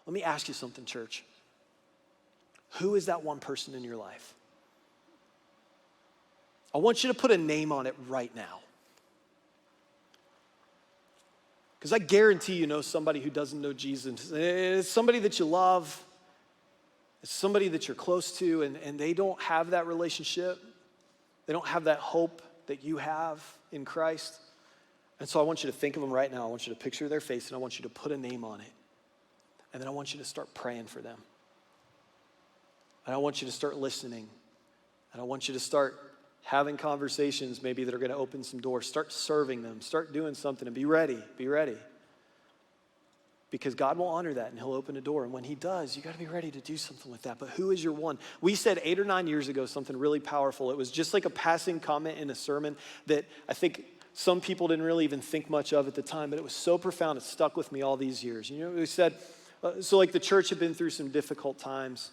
Let me ask you something, church. Who is that one person in your life? I want you to put a name on it right now. Because I guarantee you know somebody who doesn't know Jesus. It's somebody that you love. It's somebody that you're close to, and they don't have that relationship. They don't have that hope that you have in Christ. And so I want you to think of them right now. I want you to picture their face, and I want you to put a name on it. And then I want you to start praying for them. And I want you to start listening. And I want you to start having conversations maybe that are going to open some doors. Start serving them. Start doing something, and be ready. Be ready. Because God will honor that, and he'll open a door. And when he does, you got to be ready to do something with that. But who is your one? We said 8 or 9 years ago something really powerful. It was just like a passing comment in a sermon that I think some people didn't really even think much of at the time, but it was so profound, it stuck with me all these years. You know, we said, so like the church had been through some difficult times.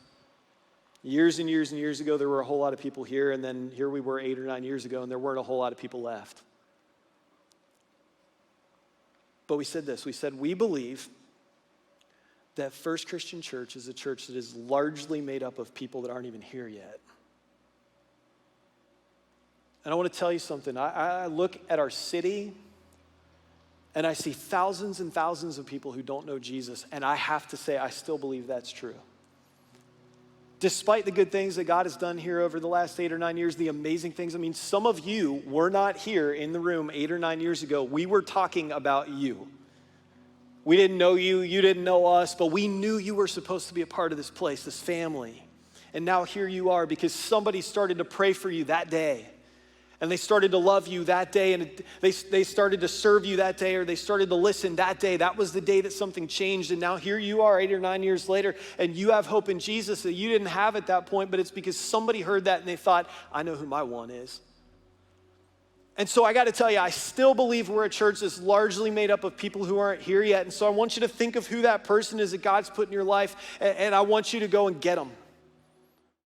Years and years and years ago, there were a whole lot of people here, and then here we were 8 or 9 years ago, and there weren't a whole lot of people left. But we said this, we said, we believe that First Christian Church is a church that is largely made up of people that aren't even here yet. And I want to tell you something. I look at our city, and I see thousands and thousands of people who don't know Jesus, and I have to say, I still believe that's true. Despite the good things that God has done here over the last 8 or 9 years, the amazing things, I mean, some of you were not here in the room 8 or 9 years ago. We were talking about you. We didn't know you, you didn't know us, but we knew you were supposed to be a part of this place, this family. And now here you are because somebody started to pray for you that day. And they started to love you that day, and they started to serve you that day, or they started to listen that day. That was the day that something changed, and now here you are 8 or 9 years later, and you have hope in Jesus that you didn't have at that point, but it's because somebody heard that and they thought, I know who my one is. And so I got to tell you, I still believe we're a church that's largely made up of people who aren't here yet, and so I want you to think of who that person is that God's put in your life, and I want you to go and get them.